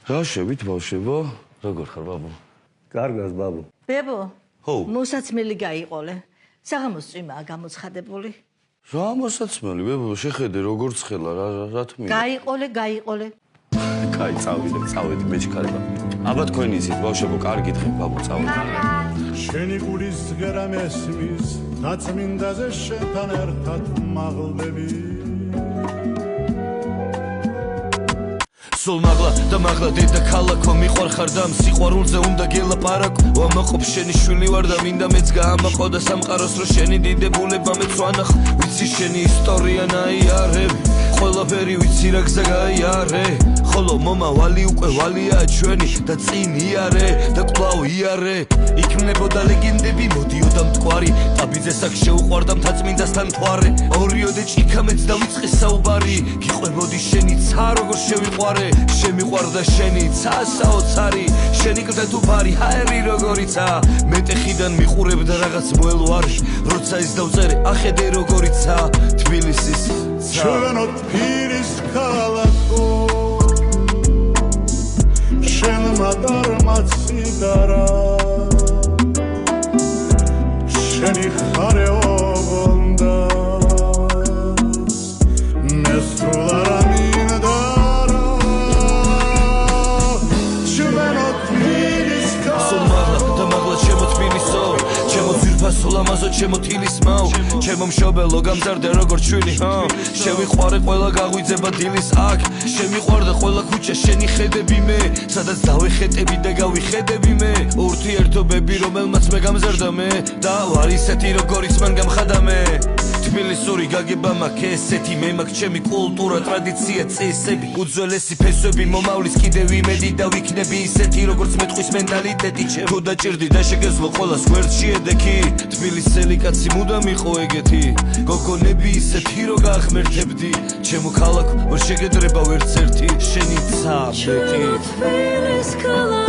რა შევით ბავშვებო? როგორ ხარ ბაბუ? კარგას ბაბუ. ბებო. ხო. მოსაცმელი გაიყოლე. საღამოს წვიმაა გამოცხადებული. რა მოსაცმელი ბებო, შეხედე როგორ ცხელა რა თქმა. გაიყოლე. კაი, წავედი მეჩქარება. აბა თქვენი ისიც ბავშვებო, კარგი დღე ბაბუ, წავედი. შენი გულის ზღერა მესმის, დაწმინდაზე შენთან ერთად მაღლდები. სულ მაღლა და მაღლა დედა ქალაქო მიყვარხარ და სიყვარულზე უნდა გელაპარაკო ვამაყობ შენი შვილი ვარ და მინდა მეც გაამაყო და სამყაროს რო შენი დიდებულება მეც ვანახო ვიცი შენი ისტორია ნაიარები ყველაფერი ვიცი რა გზა გაიარე ხოლო მომავალი უკვე ვალია ჩვენი და წინ იარე და კვლავ იარე იქნებოდა ლეგენდები მოდიოდა მტკვარი ტაბიძეს აქ შეუყვარდა მთაწმინდასთან მთვარე ორიოდე ჭიქა მეც დავიწყე საუბარი გიყვებოდი შენი ცა როგორ შევიყვარე შემიყვარდა შენი ცა საოცარი შენი კლდა თუ ფარი ჰაერი როგორიცა მეტეხიდან მიყურებდა რაღაც მოელვარი როცა ის დავწერე ახედე როგორიცა თბილისის ჩვენო თბილის ქალაქო შენ მადარმაც სიდარა შენი ხარე ოგონდა მესრულა სულამაზო ჩემო თილის მაო ჩემო მშობელო გამზარდე როგორ ჩვილი შევიყვარე ყველა გაგვიძება დილის აქ შემიყვარდა ყველა ქუჩა შენი ხედები მე სადაც დავიხეტები და გავიხედები მე ურთიერთობები რომელმაც მე გამზარდა მე და ვარ ისეთი როგორიც მან გამხადა მე თბილისური გაგება მაქვს ესეთი მე მაქვს ჩემი კულტურა ტრადიცია წესები უძველესი ფესვები მომავლის კიდევ იმედი და ვიქნები ისეთი როგორც მე ტყვის მენტალიტეტი ჩემ თუ დაჭირდი და შეგეძლო ყველას გვერდში ედექი თბილისელი კაცი მუდამ იყო ეგეთი გოგონები ისეთი რო გაახმერთებდი ჩემო ქალაქო ვერ შეგედრება ვერც ერთი შენი ცა მეტი